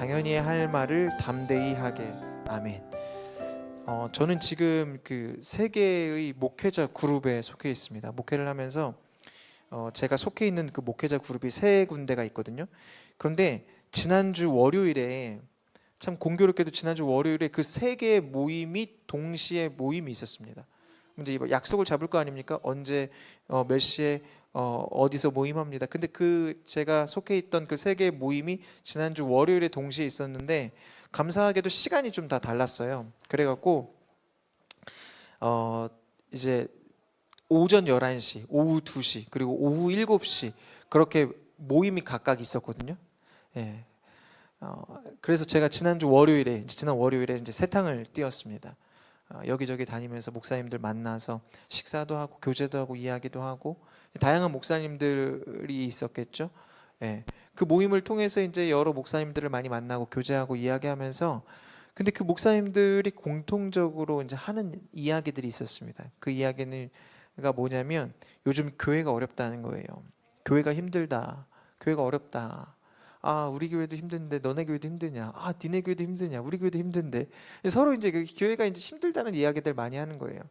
당연히 할 말을 담대히 하게. 아멘. 저는 지금 그 세 개의 목회자 그룹에 속해 있습니다. 목회를 하면서 제가 속해 있는 그 목회자 그룹이 세 군데가 있거든요. 그런데 지난주 월요일에, 참 공교롭게도 지난주 월요일에 그 세 개의 모임이 동시에 모임이 있었습니다. 이제 약속을 잡을 거 아닙니까? 언제 몇 시에 어디서 모임합니다. 근데 그 제가 속해 있던 그 세 개의 모임이 지난주 월요일에 동시에 있었는데, 감사하게도 시간이 좀 다 달랐어요. 그래갖고 이제 오전 11시, 오후 2시, 그리고 오후 7시 그렇게 모임이 각각 있었거든요. 예. 그래서 제가 지난 월요일에 이제 세탕을 띄웠습니다. 여기저기 다니면서 목사님들 만나서 식사도 하고 교제도 하고 이야기도 하고, 다양한 목사님들이 있었겠죠. 예. 그 모임을 통해서 이제 여러 목사님들을 많이 만나고 교제하고 이야기하면서, 근데 그 목사님들이 공통적으로 이제 하는 이야기들이 있었습니다. 그 이야기가 뭐냐면, 요즘 교회가 어렵다는 거예요. 교회가 힘들다. 교회가 어렵다. 아, 우리 교회도 힘든데 너네 교회도 힘드냐? 아, 니네 교회도 힘드냐? 우리 교회도 힘든데. 서로 이제 그 교회가 이제 힘들다는 이야기들 많이 하는 거예요.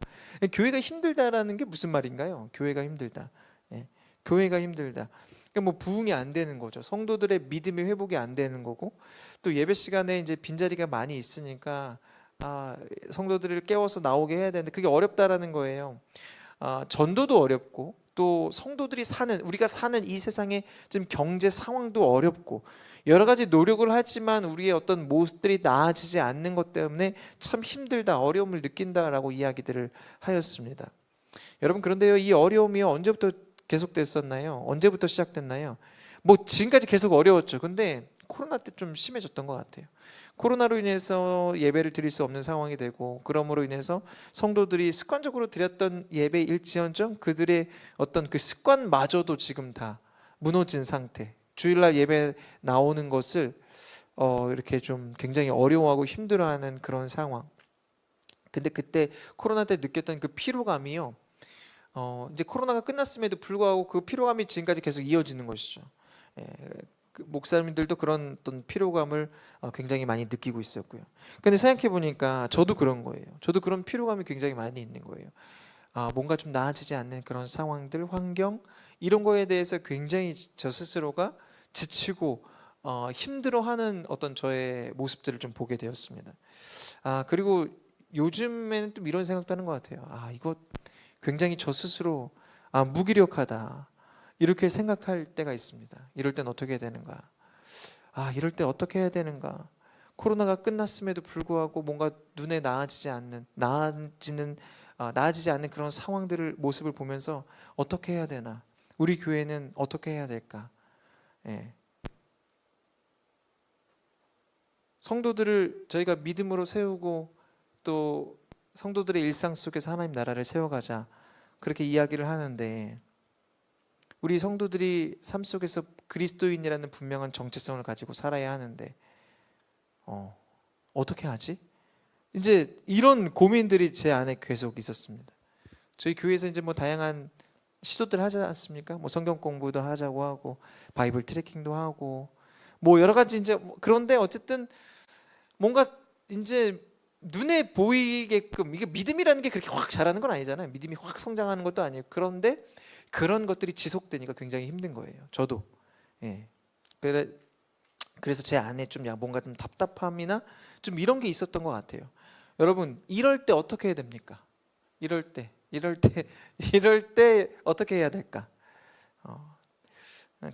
교회가 힘들다라는 게 무슨 말인가요? 교회가 힘들다. 예. 교회가 힘들다. 그러니까 뭐 부흥이 안 되는 거죠. 성도들의 믿음의 회복이 안 되는 거고, 또 예배 시간에 이제 빈자리가 많이 있으니까 성도들을 깨워서 나오게 해야 되는데 그게 어렵다라는 거예요. 전도도 어렵고, 또 성도들이 우리가 사는 이 세상의 지금 경제 상황도 어렵고, 여러 가지 노력을 하지만 우리의 어떤 모습들이 나아지지 않는 것 때문에 참 힘들다, 어려움을 느낀다라고 이야기들을 하였습니다. 여러분, 그런데요, 이 어려움이 언제부터 계속됐었나요? 언제부터 시작됐나요? 뭐 지금까지 계속 어려웠죠. 근데 코로나 때 좀 심해졌던 것 같아요. 코로나로 인해서 예배를 드릴 수 없는 상황이 되고, 그러므로 인해서 성도들이 습관적으로 드렸던 예배일지언정 그들의 어떤 그 습관마저도 지금 다 무너진 상태. 주일날 예배 나오는 것을 이렇게 좀 굉장히 어려워하고 힘들어하는 그런 상황. 근데 그때 코로나 때 느꼈던 그 피로감이요, 이제 코로나가 끝났음에도 불구하고 그 피로감이 지금까지 계속 이어지는 것이죠. 예, 그 목사님들도 그런 어떤 피로감을 굉장히 많이 느끼고 있었고요. 근데 생각해 보니까 저도 그런 거예요. 저도 그런 피로감이 굉장히 많이 있는 거예요. 뭔가 좀 나아지지 않는 그런 상황들, 환경, 이런 거에 대해서 굉장히 저 스스로가 지치고 힘들어하는 어떤 저의 모습들을 좀 보게 되었습니다. 그리고 요즘에는 좀 이런 생각도 하는 것 같아요. 이거 굉장히 저 스스로 무기력하다, 이렇게 생각할 때가 있습니다. 이럴 땐 어떻게 해야 되는가? 이럴 때 어떻게 해야 되는가? 코로나가 끝났음에도 불구하고 뭔가 눈에 나아지지 않는 그런 상황들을, 모습을 보면서 어떻게 해야 되나? 우리 교회는 어떻게 해야 될까? 예. 성도들을 저희가 믿음으로 세우고, 또 성도들의 일상 속에서 하나님 나라를 세워가자, 그렇게 이야기를 하는데, 우리 성도들이 삶 속에서 그리스도인이라는 분명한 정체성을 가지고 살아야 하는데 어떻게 하지? 이제 이런 고민들이 제 안에 계속 있었습니다. 저희 교회에서 이제 뭐 다양한 시도들 하지 않습니까? 뭐 성경 공부도 하자고 하고, 바이블 트래킹도 하고, 뭐 여러 가지 이제 그런데 어쨌든 뭔가 이제 눈에 보이게끔, 이게 믿음이라는 게 그렇게 확 자라는 건 아니잖아요. 믿음이 확 성장하는 것도 아니에요. 그런데 그런 것들이 지속되니까 굉장히 힘든 거예요. 저도. 예. 그래서 제 안에 좀 뭔가 좀 답답함이나 좀 이런 게 있었던 것 같아요. 여러분, 이럴 때 어떻게 해야 됩니까? 이럴 때 어떻게 해야 될까?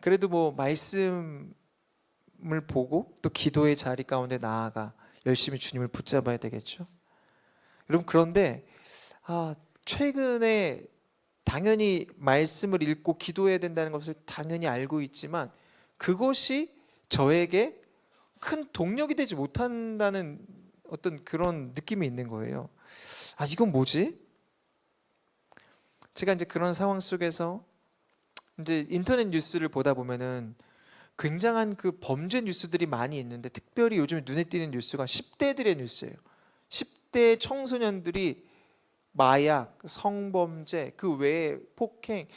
그래도 뭐 말씀을 보고, 또 기도의 자리 가운데 나아가 열심히 주님을 붙잡아야 되겠죠. 여러분, 그런데 최근에 당연히 말씀을 읽고 기도해야 된다는 것을 당연히 알고 있지만, 그것이 저에게 큰 동력이 되지 못한다는 어떤 그런 느낌이 있는 거예요. 이건 뭐지? 제가 이제 그런 상황 속에서 이제 인터넷 뉴스를 보다 보면은 굉장한 그 범죄 뉴스들이 많이 있는데, 특별히 요즘에 눈에 띄는 뉴스가 10대들의 뉴스예요. 10대 청소년들이 마약, 성범죄, 그 외에 폭행,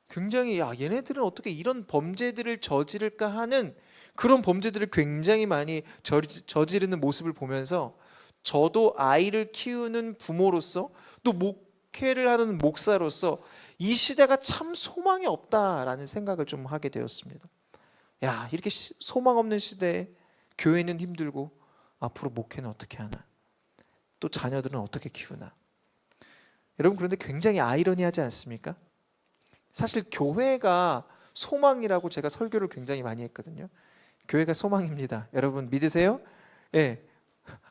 굉장히 얘네들은 어떻게 이런 범죄들을 저지를까 하는 그런 범죄들을 굉장히 많이 저지르는 모습을 보면서 저도 아이를 키우는 부모로서 또 목회를 하는 목사로서 이 시대가 참 소망이 없다라는 생각을 좀 하게 되었습니다. 야, 이렇게 소망 없는 시대에 교회는 힘들고 앞으로 목회는 어떻게 하나? 또 자녀들은 어떻게 키우나? 여러분, 그런데 굉장히 아이러니하지 않습니까? 사실 교회가 소망이라고 제가 설교를 굉장히 많이 했거든요. 교회가 소망입니다. 여러분 믿으세요? 예.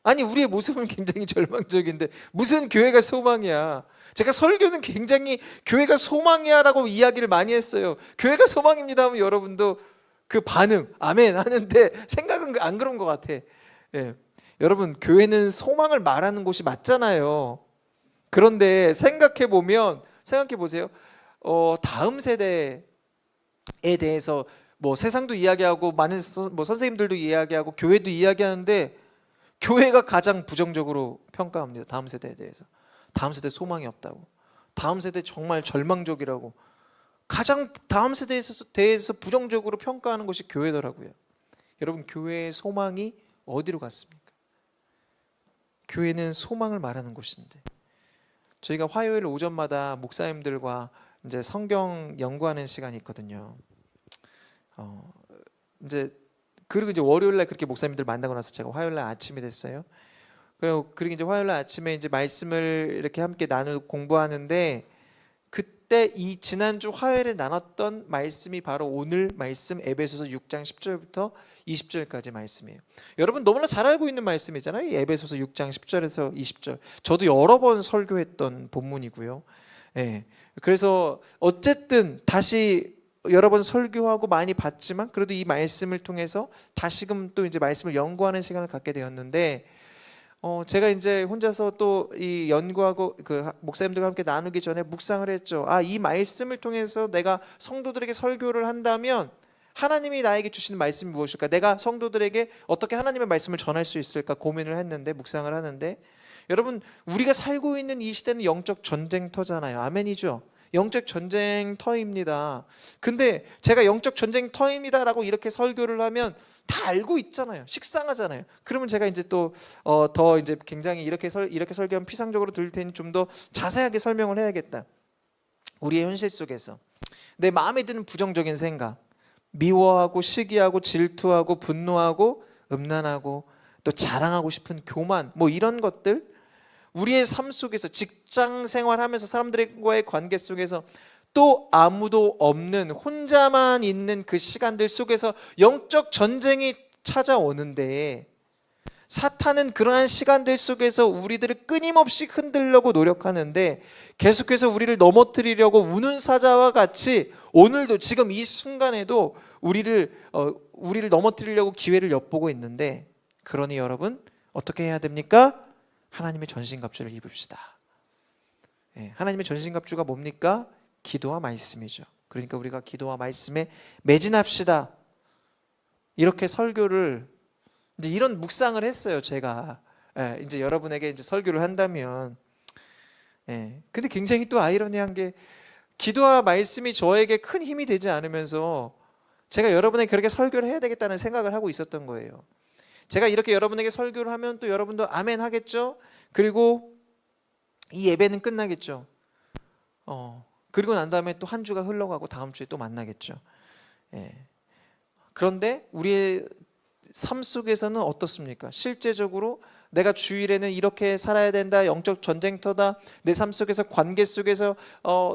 아니, 우리의 모습은 굉장히 절망적인데 무슨 교회가 소망이야? 제가 설교는 굉장히 교회가 소망이야 라고 이야기를 많이 했어요. 교회가 소망입니다 하면 여러분도 그 반응 아멘 하는데 생각은 안 그런 것 같아. 예. 여러분, 교회는 소망을 말하는 곳이 맞잖아요. 그런데 생각해 보세요. 다음 세대에 대해서 뭐 세상도 이야기하고 많은 뭐 선생님들도 이야기하고 교회도 이야기하는데 교회가 가장 부정적으로 평가합니다. 다음 세대에 대해서. 다음 세대 소망이 없다고. 다음 세대 정말 절망적이라고. 가장 다음 세대에 대해서 부정적으로 평가하는 것이 교회더라고요. 여러분, 교회의 소망이 어디로 갔습니까? 교회는 소망을 말하는 곳인데, 저희가 화요일 오전마다 목사님들과 이제 성경 연구하는 시간이 있거든요. 그리고 이제 월요일 날 그렇게 목사님들 만나고 나서 제가 화요일 날 아침이 됐어요. 그리고 이제 화요일 날 아침에 이제 말씀을 이렇게 함께 나누고 공부하는데, 그때 이 지난주 화요일에 나눴던 말씀이 바로 오늘 말씀 에베소서 6장 10절부터 20절까지 말씀이에요. 여러분 너무나 잘 알고 있는 말씀이잖아요. 이 에베소서 6장 10절에서 20절. 저도 여러 번 설교했던 본문이고요. 예. 그래서 어쨌든 다시 여러 번 설교하고 많이 봤지만 그래도 이 말씀을 통해서 다시금 또 이제 말씀을 연구하는 시간을 갖게 되었는데, 제가 이제 혼자서 또 이 연구하고 그 목사님들과 함께 나누기 전에 묵상을 했죠. 이 말씀을 통해서 내가 성도들에게 설교를 한다면 하나님이 나에게 주시는 말씀이 무엇일까? 내가 성도들에게 어떻게 하나님의 말씀을 전할 수 있을까 고민을 했는데, 묵상을 하는데, 여러분 우리가 살고 있는 이 시대는 영적 전쟁터잖아요. 아멘이죠. 영적 전쟁터입니다. 근데 제가 영적 전쟁터입니다라고 이렇게 설교를 하면 다 알고 있잖아요. 식상하잖아요. 그러면 제가 이제 또 더 이제 굉장히 이렇게 설교하면 피상적으로 들릴 테니 좀 더 자세하게 설명을 해야겠다. 우리의 현실 속에서 내 마음에 드는 부정적인 생각, 미워하고 시기하고 질투하고 분노하고 음란하고 또 자랑하고 싶은 교만, 뭐 이런 것들, 우리의 삶 속에서 직장 생활하면서 사람들과의 관계 속에서 또 아무도 없는 혼자만 있는 그 시간들 속에서 영적 전쟁이 찾아오는데, 사탄은 그러한 시간들 속에서 우리들을 끊임없이 흔들려고 노력하는데 계속해서 우리를 넘어뜨리려고 우는 사자와 같이 오늘도 지금 이 순간에도 우리를 넘어뜨리려고 기회를 엿보고 있는데, 그러니 여러분 어떻게 해야 됩니까? 하나님의 전신갑주를 입읍시다. 하나님의 전신갑주가 뭡니까? 기도와 말씀이죠. 그러니까 우리가 기도와 말씀에 매진합시다. 이렇게 설교를 이제 이런 묵상을 했어요. 제가 이제 여러분에게 이제 설교를 한다면, 근데 굉장히 또 아이러니한 게, 기도와 말씀이 저에게 큰 힘이 되지 않으면서 제가 여러분에게 그렇게 설교를 해야 되겠다는 생각을 하고 있었던 거예요. 제가 이렇게 여러분에게 설교를 하면 또 여러분도 아멘 하겠죠. 그리고 이 예배는 끝나겠죠. 그리고 난 다음에 또 한 주가 흘러가고 다음 주에 또 만나겠죠. 그런데 우리의 삶 속에서는 어떻습니까? 실제적으로 내가 주일에는 이렇게 살아야 된다, 영적 전쟁터다, 내 삶 속에서 관계 속에서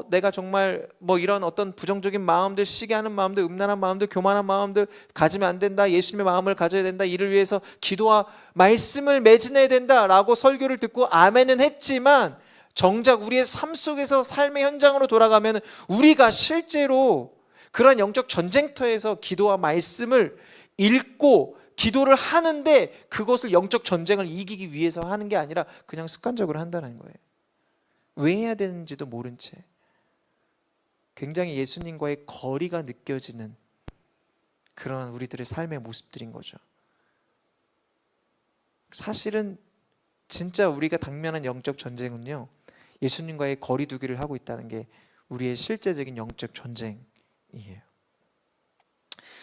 내가 정말 뭐 이런 어떤 부정적인 마음들, 시기하는 마음들, 음란한 마음들, 교만한 마음들 가지면 안 된다, 예수님의 마음을 가져야 된다, 이를 위해서 기도와 말씀을 매진해야 된다라고 설교를 듣고 아멘은 했지만, 정작 우리의 삶 속에서 삶의 현장으로 돌아가면 우리가 실제로 그런 영적 전쟁터에서 기도와 말씀을 읽고 기도를 하는데 그것을 영적 전쟁을 이기기 위해서 하는 게 아니라 그냥 습관적으로 한다는 거예요. 왜 해야 되는지도 모른 채 굉장히 예수님과의 거리가 느껴지는 그런 우리들의 삶의 모습들인 거죠. 사실은 진짜 우리가 당면한 영적 전쟁은요, 예수님과의 거리 두기를 하고 있다는 게 우리의 실제적인 영적 전쟁이에요.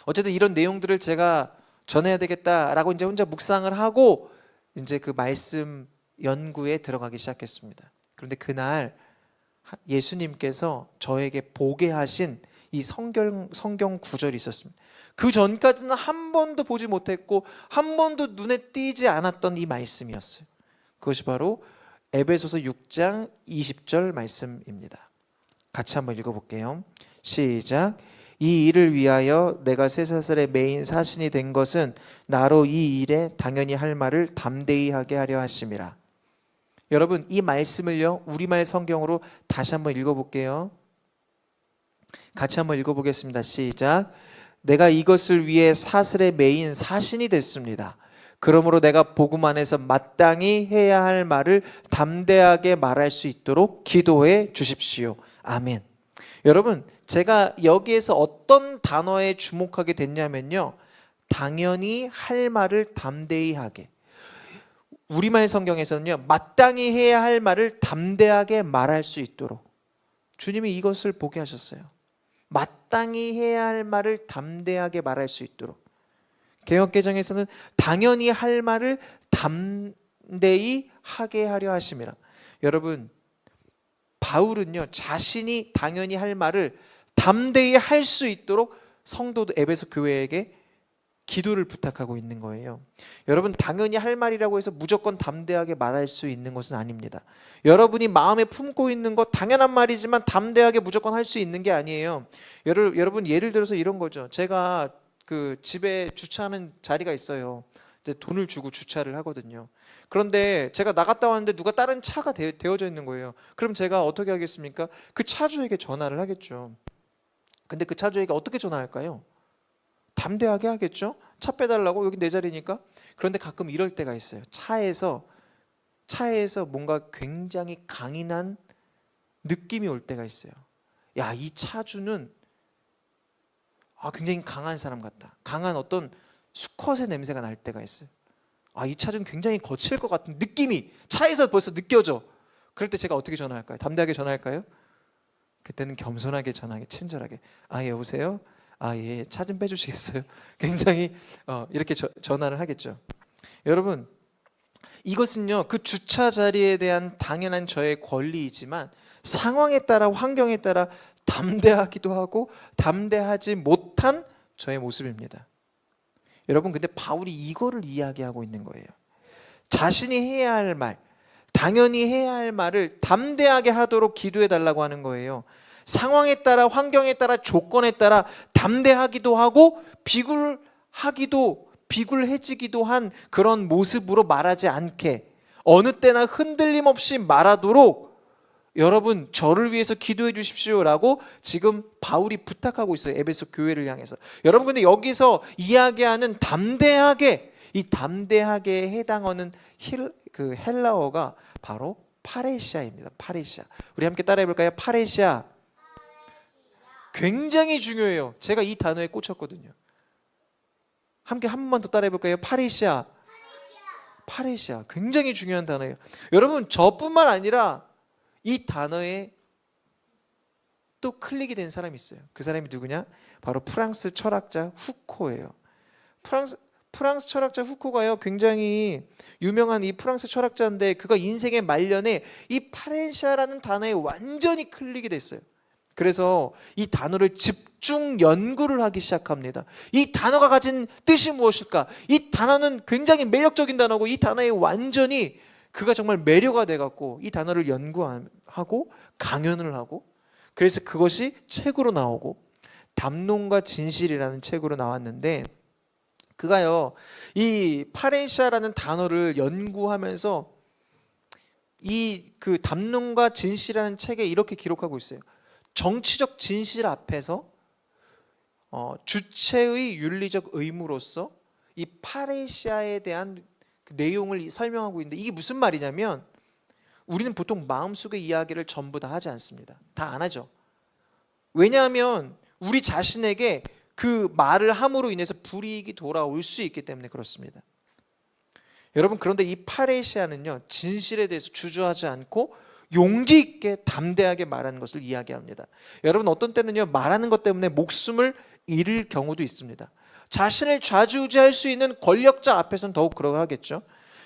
어쨌든 이런 내용들을 제가 전해야 되겠다라고 이제 혼자 묵상을 하고 이제 그 말씀 연구에 들어가기 시작했습니다. 그런데 그날 예수님께서 저에게 보게 하신 이 성경 구절이 있었습니다. 그 전까지는 한 번도 보지 못했고 한 번도 눈에 띄지 않았던 이 말씀이었어요. 그것이 바로 에베소서 6장 20절 말씀입니다. 같이 한번 읽어볼게요. 시작. 이 일을 위하여 내가 쇠사슬의 매인 사신이 된 것은 나로 이 일에 당연히 할 말을 담대히 하게 하려 하심이라. 여러분, 이 말씀을요 우리말 성경으로 다시 한번 읽어볼게요. 같이 한번 읽어보겠습니다. 시작. 내가 이것을 위해 사슬에 매인 사신이 됐습니다. 그러므로 내가 복음 안에서 마땅히 해야 할 말을 담대하게 말할 수 있도록 기도해 주십시오. 아멘. 여러분, 제가 여기에서 어떤 단어에 주목하게 됐냐면요, 당연히 할 말을 담대히 하게. 우리말 성경에서는요, 마땅히 해야 할 말을 담대하게 말할 수 있도록 주님이 이것을 보게 하셨어요. 마땅히 해야 할 말을 담대하게 말할 수 있도록. 개역개정에서는 당연히 할 말을 담대히 하게 하려 하심이라. 여러분, 바울은요 자신이 당연히 할 말을 담대히 할 수 있도록 성도들 에베소 교회에게 기도를 부탁하고 있는 거예요. 여러분, 당연히 할 말이라고 해서 무조건 담대하게 말할 수 있는 것은 아닙니다. 여러분이 마음에 품고 있는 것 당연한 말이지만 담대하게 무조건 할 수 있는 게 아니에요. 여러분, 예를 들어서 이런 거죠. 제가 그 집에 주차하는 자리가 있어요. 이제 돈을 주고 주차를 하거든요. 그런데 제가 나갔다 왔는데 누가 다른 차가 되어져 있는 거예요. 그럼 제가 어떻게 하겠습니까? 그 차주에게 전화를 하겠죠. 근데 그 차주에게 어떻게 전화할까요? 담대하게 하겠죠. 차 빼달라고, 여기 내 자리니까. 그런데 가끔 이럴 때가 있어요. 차에서 뭔가 굉장히 강인한 느낌이 올 때가 있어요. 야, 이 차주는 굉장히 강한 사람 같다. 강한 어떤 수컷의 냄새가 날 때가 있어요. 이 차주는 굉장히 거칠 것 같은 느낌이 차에서 벌써 느껴져. 그럴 때 제가 어떻게 전화할까요? 담대하게 전화할까요? 그때는 겸손하게 전화하게, 친절하게. 예, 여보세요? 예, 차 좀 빼주시겠어요? 굉장히 이렇게 전화를 하겠죠. 여러분, 이것은요 그 주차 자리에 대한 당연한 저의 권리이지만 상황에 따라, 환경에 따라 담대하기도 하고 담대하지 못한 저의 모습입니다. 여러분, 근데 바울이 이거를 이야기하고 있는 거예요. 자신이 해야 할 말, 당연히 해야 할 말을 담대하게 하도록 기도해 달라고 하는 거예요. 상황에 따라, 환경에 따라, 조건에 따라 담대하기도 하고 비굴해지기도 한 그런 모습으로 말하지 않게, 어느 때나 흔들림 없이 말하도록 여러분 저를 위해서 기도해 주십시오라고 지금 바울이 부탁하고 있어요. 에베소 교회를 향해서. 여러분, 근데 여기서 이야기하는 담대하게, 이 담대하게에 해당하는 그 헬라어가 바로 파레시아입니다. 파레시아. 우리 함께 따라해 볼까요? 파레시아. 굉장히 중요해요. 제가 이 단어에 꽂혔거든요. 함께 한 번만 더 따라해 볼까요? 파레시아. 파레시아. 굉장히 중요한 단어예요. 여러분, 저뿐만 아니라 이 단어에 또 클릭이 된 사람이 있어요. 그 사람이 누구냐? 바로 프랑스 철학자 후코예요. 프랑스 철학자 후코가요 굉장히 유명한 이 프랑스 철학자인데, 그가 인생의 말년에 이 파레시아라는 단어에 완전히 클릭이 됐어요. 그래서 이 단어를 집중 연구를 하기 시작합니다. 이 단어가 가진 뜻이 무엇일까? 이 단어는 굉장히 매력적인 단어고, 이 단어에 완전히 그가 정말 매료가 돼갖고 이 단어를 연구하고 강연을 하고, 그래서 그것이 책으로 나오고 담론과 진실이라는 책으로 나왔는데, 그가요 이 파레시아라는 단어를 연구하면서 이 그 담론과 진실이라는 책에 이렇게 기록하고 있어요. 정치적 진실 앞에서 주체의 윤리적 의무로서 이 파레시아에 대한 그 내용을 설명하고 있는데, 이게 무슨 말이냐면, 우리는 보통 마음속의 이야기를 전부 다 하지 않습니다. 다 안 하죠. 왜냐하면 우리 자신에게 그 말을 함으로 인해서 불이익이 돌아올 수 있기 때문에 그렇습니다. 여러분, 그런데 이 파레시아는요 진실에 대해서 주저하지 않고 용기 있게 담대하게 말하는 것을 이야기합니다. 여러분, 어떤 때는요 말하는 것 때문에 목숨을 잃을 경우도 있습니다. 자신을 좌지우지할 수 있는 권력자 앞에서는 더욱 그러하겠죠.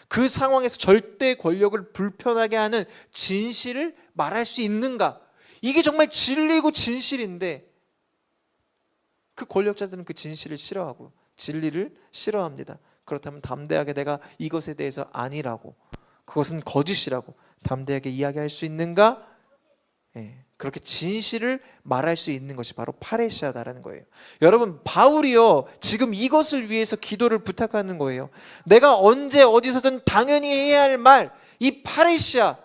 그 상황에서 절대 권력을 불편하게 하는 진실을 말할 수 있는가? 이게 정말 진리고 진실인데 그 권력자들은 그 진실을 싫어하고 진리를 싫어합니다. 그렇다면 담대하게 내가 이것에 대해서 아니라고, 그것은 거짓이라고 담대하게 이야기할 수 있는가? 그렇게 진실을 말할 수 있는 것이 바로 파레시아다라는 거예요. 여러분, 바울이요 지금 이것을 위해서 기도를 부탁하는 거예요. 내가 언제 어디서든 당연히 해야 할 말, 이 파레시아,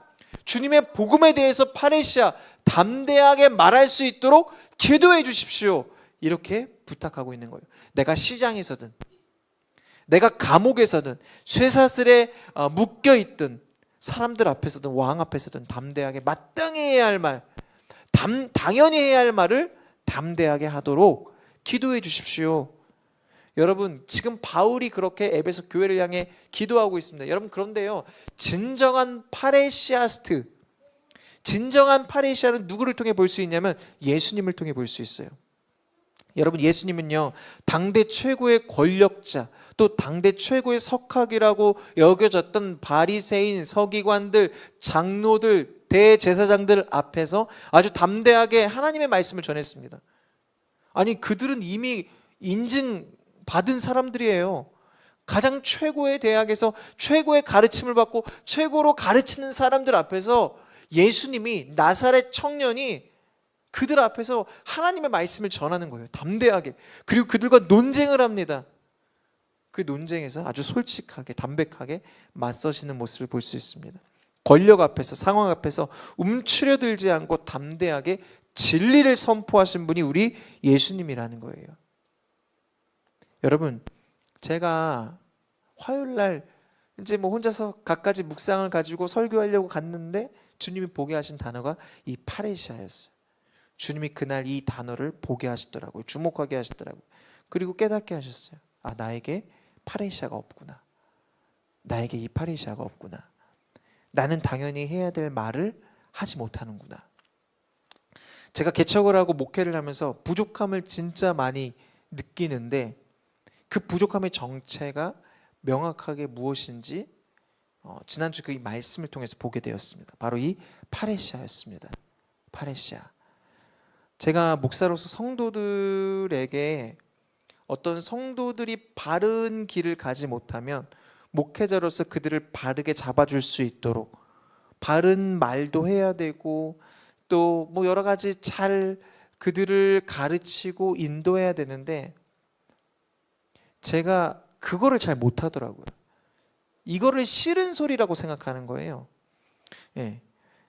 주님의 복음에 대해서 파레시아 담대하게 말할 수 있도록 기도해 주십시오. 이렇게 부탁하고 있는 거예요. 내가 시장에서든 내가 감옥에서든 쇠사슬에 묶여있든 사람들 앞에서든 왕 앞에서든 담대하게 마땅히 해야 할 말, 당연히 해야 할 말을 담대하게 하도록 기도해 주십시오. 여러분, 지금 바울이 그렇게 에베소 교회를 향해 기도하고 있습니다. 여러분, 그런데요, 진정한 파레시아스트, 진정한 파레시아는 누구를 통해 볼 수 있냐면 예수님을 통해 볼 수 있어요. 여러분, 예수님은요 당대 최고의 권력자, 또 당대 최고의 석학이라고 여겨졌던 바리새인, 서기관들, 장로들, 대제사장들 앞에서 아주 담대하게 하나님의 말씀을 전했습니다. 아니, 그들은 이미 인증받은 사람들이에요. 가장 최고의 대학에서 최고의 가르침을 받고 최고로 가르치는 사람들 앞에서 예수님이, 나사렛 청년이 그들 앞에서 하나님의 말씀을 전하는 거예요. 담대하게. 그리고 그들과 논쟁을 합니다. 그 논쟁에서 아주 솔직하게, 담백하게 맞서시는 모습을 볼 수 있습니다. 권력 앞에서, 상황 앞에서 움츠려들지 않고 담대하게 진리를 선포하신 분이 우리 예수님이라는 거예요. 여러분, 제가 화요일날 이제 혼자서 갖가지 묵상을 가지고 설교하려고 갔는데 주님이 보게 하신 단어가 이 파레시아였어요. 주님이 그날 이 단어를 보게 하시더라고요. 주목하게 하시더라고요. 그리고 깨닫게 하셨어요. 아, 나에게 파레시아가 없구나. 나에게 이 파레시아가 없구나. 나는 당연히 해야 될 말을 하지 못하는구나. 제가 개척을 하고 목회를 하면서 부족함을 진짜 많이 느끼는데 그 부족함의 정체가 명확하게 무엇인지 지난주 그 말씀을 통해서 보게 되었습니다. 바로 이 파레시아였습니다. 파레시아. 제가 목사로서 성도들에게 어떤 성도들이 바른 길을 가지 못하면 목회자로서 그들을 바르게 잡아줄 수 있도록 바른 말도 해야 되고 또 뭐 여러 가지 잘 그들을 가르치고 인도해야 되는데 제가 그거를 잘 못하더라고요. 이거를 싫은 소리라고 생각하는 거예요.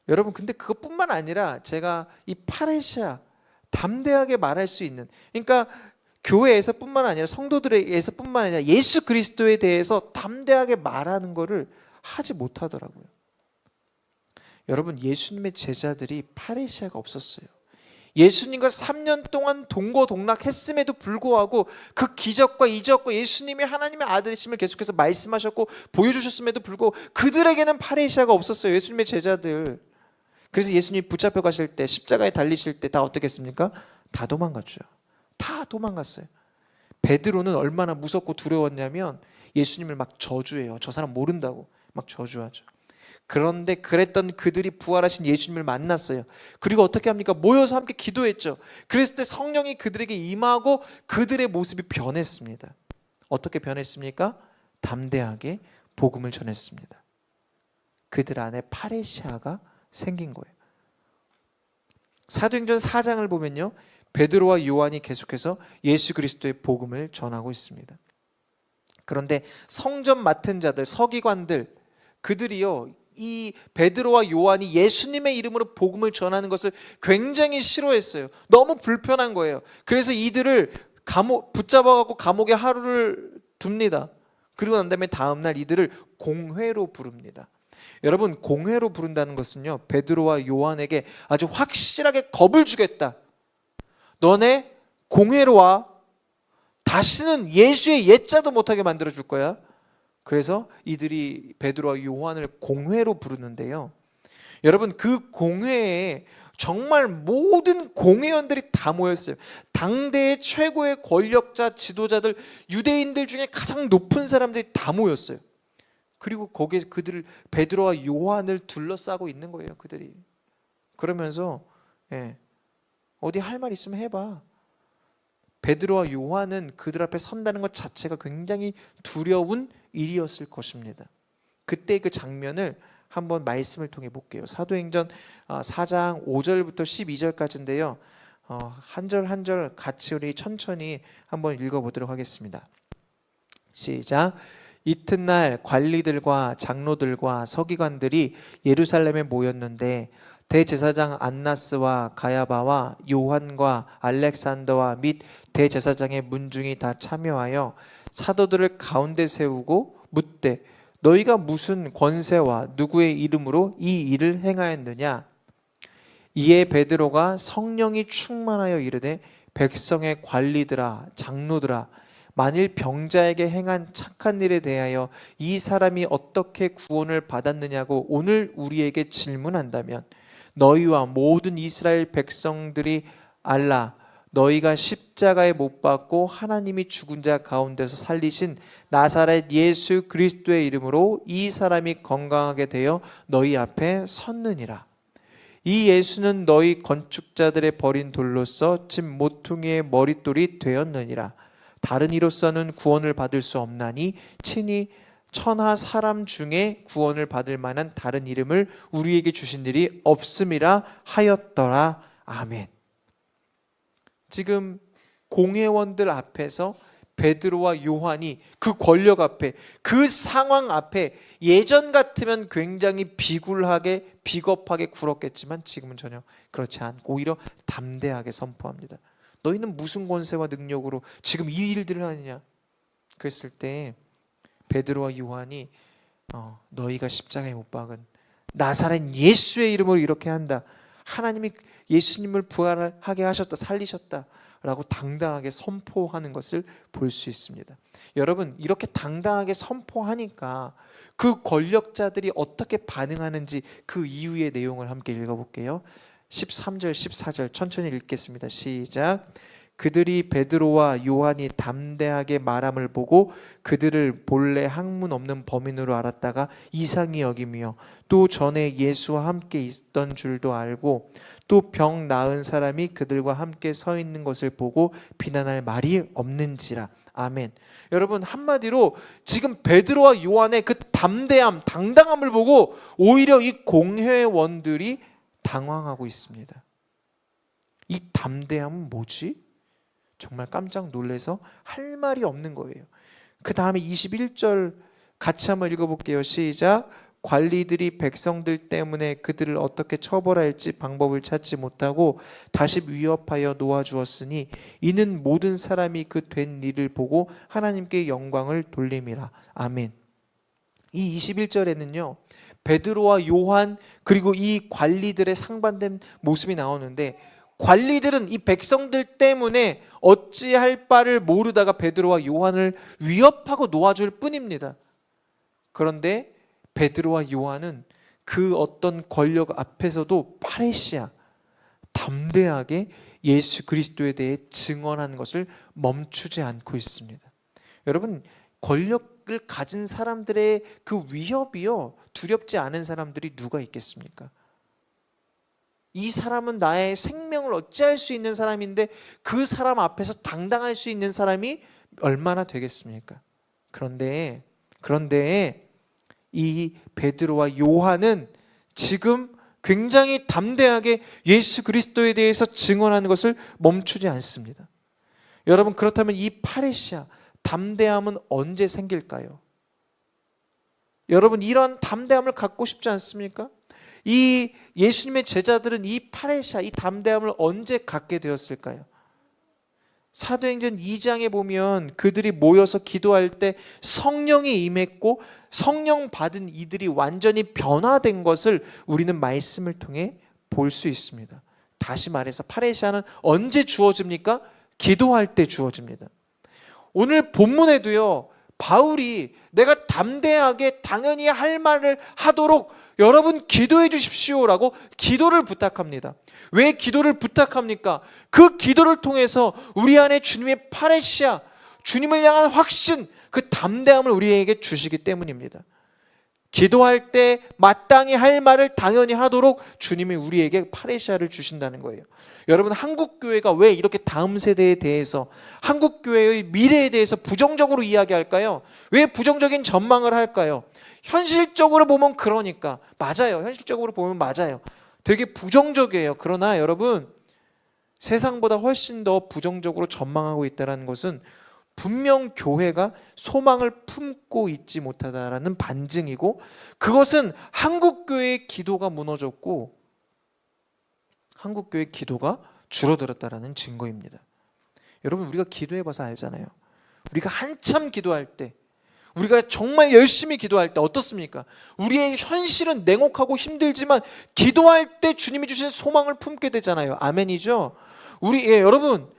여러분, 근데 그것뿐만 아니라 제가 이 파레시아 담대하게 말할 수 있는, 그러니까 교회에서 뿐만 아니라 성도들에게서 뿐만 아니라 예수 그리스도에 대해서 담대하게 말하는 것을 하지 못하더라고요. 여러분, 예수님의 제자들이 파레시아가 없었어요. 예수님과 3년 동안 동고동락했음에도 불구하고 그 기적과 이적과 예수님이 하나님의 아들이심을 계속해서 말씀하셨고 보여주셨음에도 불구하고 그들에게는 파레시아가 없었어요. 예수님의 제자들. 그래서 예수님이 붙잡혀 가실 때, 십자가에 달리실 때 다 어떻게 했습니까? 다 도망갔죠. 다 도망갔어요. 베드로는 얼마나 무섭고 두려웠냐면 예수님을 막 저주해요. 저 사람 모른다고 막 저주하죠. 그런데 그랬던 그들이 부활하신 예수님을 만났어요. 그리고 어떻게 합니까? 모여서 함께 기도했죠. 그랬을 때 성령이 그들에게 임하고 그들의 모습이 변했습니다. 어떻게 변했습니까? 담대하게 복음을 전했습니다. 그들 안에 파레시아가 생긴 거예요. 사도행전 4장을 보면요, 베드로와 요한이 계속해서 예수 그리스도의 복음을 전하고 있습니다. 그런데 성전 맡은 자들, 서기관들, 그들이요 이 베드로와 요한이 예수님의 이름으로 복음을 전하는 것을 굉장히 싫어했어요. 너무 불편한 거예요. 그래서 이들을 붙잡아갖고 감옥에 하루를 둡니다. 그리고 난 다음에 다음날 이들을 공회로 부릅니다. 여러분, 공회로 부른다는 것은요, 베드로와 요한에게 아주 확실하게 겁을 주겠다. 너네 공회로 와. 다시는 예수의 옛자도 못하게 만들어줄 거야. 그래서 이들이 베드로와 요한을 공회로 부르는데요, 여러분, 그 공회에 정말 모든 공회원들이 다 모였어요. 당대의 최고의 권력자, 지도자들, 유대인들 중에 가장 높은 사람들이 다 모였어요. 그리고 거기에 그들을, 베드로와 요한을 둘러싸고 있는 거예요. 그들이 그러면서 어디 할 말 있으면 해봐. 베드로와 요한은 그들 앞에 선다는 것 자체가 굉장히 두려운 일이었을 것입니다. 그때 그 장면을 한번 말씀을 통해 볼게요. 사도행전 4장 5절부터 12절까지인데요. 한 절 한 절 같이 우리 천천히 한번 읽어보도록 하겠습니다. 시작. 이튿날 관리들과 장로들과 서기관들이 예루살렘에 모였는데 대제사장 안나스와 가야바와 요한과 알렉산더와 및 대제사장의 문중이 다 참여하여 사도들을 가운데 세우고 묻되 너희가 무슨 권세와 누구의 이름으로 이 일을 행하였느냐? 이에 베드로가 성령이 충만하여 이르되 백성의 관리들아 장로들아 만일 병자에게 행한 착한 일에 대하여 이 사람이 어떻게 구원을 받았느냐고 오늘 우리에게 질문한다면 너희와 모든 이스라엘 백성들이 알라 너희가 십자가에 못 박고 하나님이 죽은 자 가운데서 살리신 나사렛 예수 그리스도의 이름으로 이 사람이 건강하게 되어 너희 앞에 섰느니라. 이 예수는 너희 건축자들의 버린 돌로서 집 모퉁이의 머릿돌이 되었느니라. 다른 이로서는 구원을 받을 수 없나니 친히 천하 사람 중에 구원을 받을 만한 다른 이름을 우리에게 주신 일이 없음이라 하였더라. 아멘. 지금 공회원들 앞에서 베드로와 요한이 그 권력 앞에, 그 상황 앞에 예전 같으면 굉장히 비굴하게 비겁하게 굴었겠지만 지금은 전혀 그렇지 않고 오히려 담대하게 선포합니다. 너희는 무슨 권세와 능력으로 지금 이 일들을 하느냐? 그랬을 때 베드로와 요한이 너희가 십자가에 못 박은 나사렛 예수의 이름으로 이렇게 한다. 하나님이 예수님을 부활하게 하셨다, 살리셨다 라고 당당하게 선포하는 것을 볼 수 있습니다. 여러분, 이렇게 당당하게 선포하니까 그 권력자들이 어떻게 반응하는지 그 이후의 내용을 함께 읽어볼게요. 13절 14절 천천히 읽겠습니다. 시작. 그들이 베드로와 요한이 담대하게 말함을 보고 그들을 본래 학문 없는 범인으로 알았다가 이상히 여기며 또 전에 예수와 함께 있던 줄도 알고 또 병 나은 사람이 그들과 함께 서 있는 것을 보고 비난할 말이 없는지라. 아멘. 여러분, 한마디로 지금 베드로와 요한의 그 담대함, 당당함을 보고 오히려 이 공회원들이 당황하고 있습니다. 이 담대함은 뭐지? 정말 깜짝 놀라서 할 말이 없는 거예요. 그 다음에 21절 같이 한번 읽어볼게요. 시작. 관리들이 백성들 때문에 그들을 어떻게 처벌할지 방법을 찾지 못하고 다시 위협하여 놓아주었으니 이는 모든 사람이 그 된 일을 보고 하나님께 영광을 돌림이라. 아멘. 이 21절에는요 베드로와 요한 그리고 이 관리들의 상반된 모습이 나오는데, 관리들은 이 백성들 때문에 어찌할 바를 모르다가 베드로와 요한을 위협하고 놓아줄 뿐입니다. 그런데 베드로와 요한은 그 어떤 권력 앞에서도 파레시아 담대하게 예수 그리스도에 대해 증언하는 것을 멈추지 않고 있습니다. 여러분, 권력을 가진 사람들의 그 위협이요 두렵지 않은 사람들이 누가 있겠습니까? 이 사람은 나의 생명을 어찌할 수 있는 사람인데 그 사람 앞에서 당당할 수 있는 사람이 얼마나 되겠습니까? 그런데 이 베드로와 요한은 지금 굉장히 담대하게 예수 그리스도에 대해서 증언하는 것을 멈추지 않습니다. 여러분, 그렇다면 이 파레시아 담대함은 언제 생길까요? 여러분, 이런 담대함을 갖고 싶지 않습니까? 이 예수님의 제자들은 이 파레시아, 이 담대함을 언제 갖게 되었을까요? 사도행전 2장에 보면 그들이 모여서 기도할 때 성령이 임했고 성령 받은 이들이 완전히 변화된 것을 우리는 말씀을 통해 볼 수 있습니다. 다시 말해서 파레시아는 언제 주어집니까? 기도할 때 주어집니다. 오늘 본문에도요 바울이 내가 담대하게 당연히 할 말을 하도록 여러분 기도해 주십시오라고 기도를 부탁합니다. 왜 기도를 부탁합니까? 그 기도를 통해서 우리 안에 주님의 파레시아, 주님을 향한 확신, 그 담대함을 우리에게 주시기 때문입니다. 기도할 때 마땅히 할 말을 당연히 하도록 주님이 우리에게 파레시아를 주신다는 거예요. 여러분, 한국교회가 왜 이렇게 다음 세대에 대해서, 한국교회의 미래에 대해서 부정적으로 이야기할까요? 왜 부정적인 전망을 할까요? 현실적으로 보면 그러니까 맞아요. 현실적으로 보면 맞아요. 되게 부정적이에요. 그러나 여러분, 세상보다 훨씬 더 부정적으로 전망하고 있다는 것은 분명 교회가 소망을 품고 있지 못하다라는 반증이고, 그것은 한국교회의 기도가 무너졌고 한국교회의 기도가 줄어들었다라는 증거입니다. 여러분, 우리가 기도해봐서 알잖아요. 우리가 한참 기도할 때, 우리가 정말 열심히 기도할 때 어떻습니까? 우리의 현실은 냉혹하고 힘들지만 기도할 때 주님이 주신 소망을 품게 되잖아요. 아멘이죠? 여러분,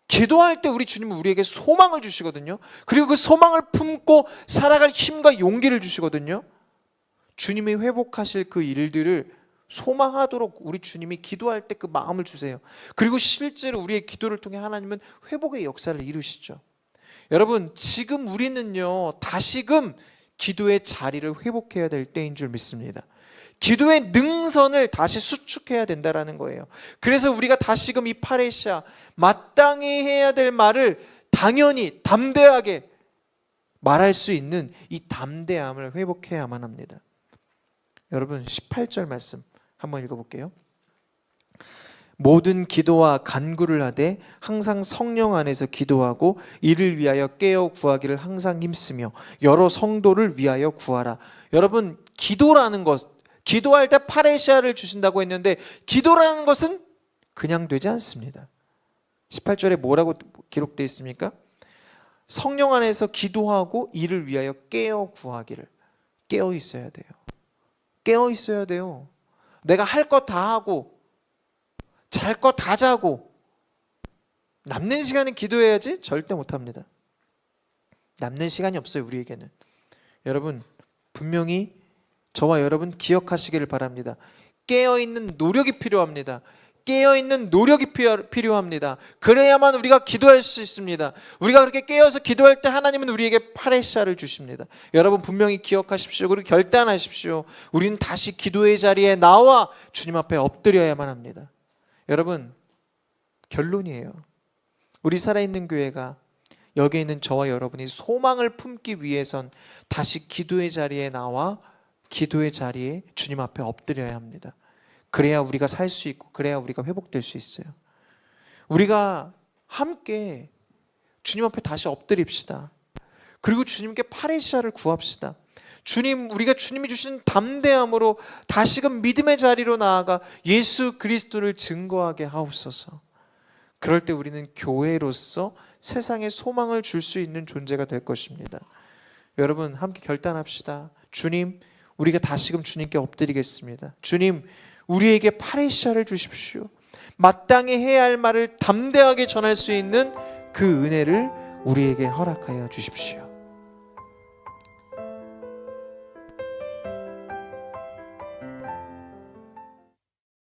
기도할 때 우리 주님은 우리에게 소망을 주시거든요. 그리고 그 소망을 품고 살아갈 힘과 용기를 주시거든요. 주님이 회복하실 그 일들을 소망하도록 우리 주님이 기도할 때 그 마음을 주세요. 그리고 실제로 우리의 기도를 통해 하나님은 회복의 역사를 이루시죠. 여러분, 지금 우리는요, 다시금 기도의 자리를 회복해야 될 때인 줄 믿습니다. 기도의 능선을 다시 수축해야 된다는 거예요. 그래서 우리가 다시금 이 파레시아, 마땅히 해야 될 말을 당연히 담대하게 말할 수 있는 이 담대함을 회복해야만 합니다. 여러분, 18절 말씀 한번 읽어볼게요. 모든 기도와 간구를 하되 항상 성령 안에서 기도하고 이를 위하여 깨어 구하기를 항상 힘쓰며 여러 성도를 위하여 구하라. 여러분, 기도라는 것, 기도할 때 파레시아를 주신다고 했는데 기도라는 것은 그냥 되지 않습니다. 18절에 뭐라고 기록되어 있습니까? 성령 안에서 기도하고 이를 위하여 깨어 구하기를. 깨어 있어야 돼요. 깨어 있어야 돼요. 내가 할 거 다 하고 잘 거 다 자고 남는 시간에 기도해야지? 절대 못합니다. 남는 시간이 없어요, 우리에게는. 여러분, 분명히 저와 여러분 기억하시기를 바랍니다. 깨어있는 노력이 필요합니다. 깨어있는 노력이 필요합니다. 그래야만 우리가 기도할 수 있습니다. 우리가 그렇게 깨어서 기도할 때 하나님은 우리에게 파레시아를 주십니다. 여러분, 분명히 기억하십시오. 그리고 결단하십시오. 우리는 다시 기도의 자리에 나와 주님 앞에 엎드려야만 합니다. 여러분, 결론이에요. 우리 살아있는 교회가, 여기에 있는 저와 여러분이 소망을 품기 위해선 다시 기도의 자리에 나와 기도의 자리에 주님 앞에 엎드려야 합니다. 그래야 우리가 살 수 있고, 그래야 우리가 회복될 수 있어요. 우리가 함께 주님 앞에 다시 엎드립시다. 그리고 주님께 파레시아를 구합시다. 주님, 우리가 주님이 주신 담대함으로 다시금 믿음의 자리로 나아가 예수 그리스도를 증거하게 하옵소서. 그럴 때 우리는 교회로서 세상에 소망을 줄 수 있는 존재가 될 것입니다. 여러분, 함께 결단합시다. 주님, 우리가 다시금 주님께 엎드리겠습니다. 주님, 우리에게 파레시아를 주십시오. 마땅히 해야 할 말을 담대하게 전할 수 있는 그 은혜를 우리에게 허락하여 주십시오.